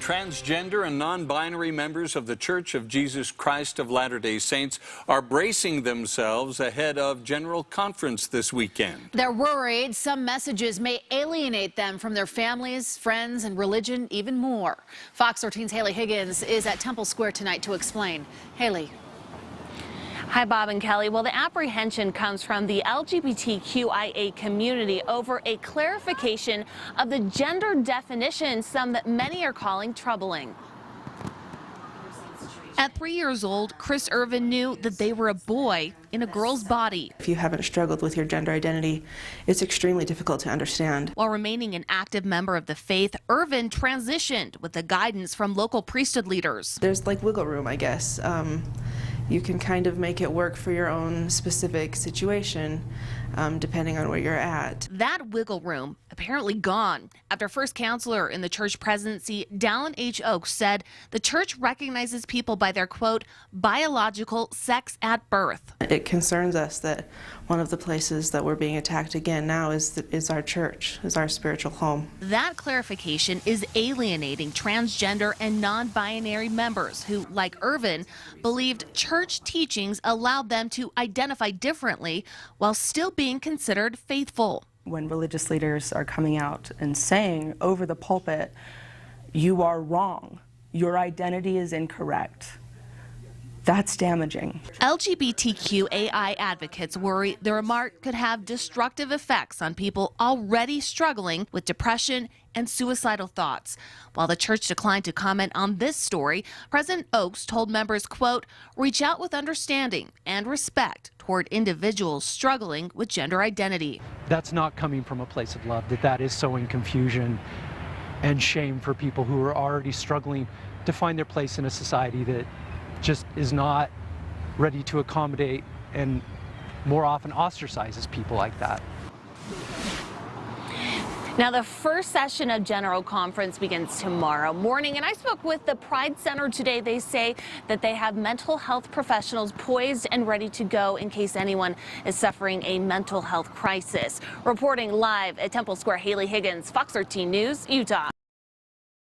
transgender and non-binary members of the Church of Jesus Christ of Latter-day Saints are bracing themselves ahead of General Conference this weekend. They're worried some messages may alienate them from their families, friends, and religion even more. Fox 13's Haley Higgins is at Temple Square tonight to explain. Haley. Hi, Bob and Kelly. Well, the apprehension comes from the LGBTQIA community over a clarification of the gender definition, some that many are calling troubling. At 3 years old, KRIS IRVIN knew that they were a boy in a girl's body. If you haven't struggled with your gender identity, it's extremely difficult to understand. While remaining an active member of the faith, IRVIN transitioned with the guidance from local priesthood leaders. There's like wiggle room, I guess. You can kind of make it work for your own specific situation, depending on where you're at. That wiggle room apparently gone after first counselor in the church presidency, Dallin H. Oaks, said the church recognizes people by their, quote, biological sex at birth. It concerns us that one of the places that we're being attacked again now is our church, is our spiritual home. That clarification is alienating transgender and non-binary members who, like IRVIN, believed church teachings allowed them to identify differently while still being considered faithful. When religious leaders are coming out and saying over the pulpit, you are wrong, your identity is incorrect, that's damaging. LGBTQAI advocates worry the remark could have destructive effects on people already struggling with depression and suicidal thoughts. While the church declined to comment on this story, President Oaks told members, quote, reach out with understanding and respect toward individuals struggling with gender identity. That's not coming from a place of love, that is sowing confusion and shame for people who are already struggling to find their place in a society that just is not ready to accommodate and more often ostracizes people like that. Now, the first session of General Conference begins tomorrow morning, and I spoke with the Pride Center today. They say that they have mental health professionals poised and ready to go in case anyone is suffering a mental health crisis. Reporting live at Temple Square, Haley Higgins, Fox 13 News, Utah.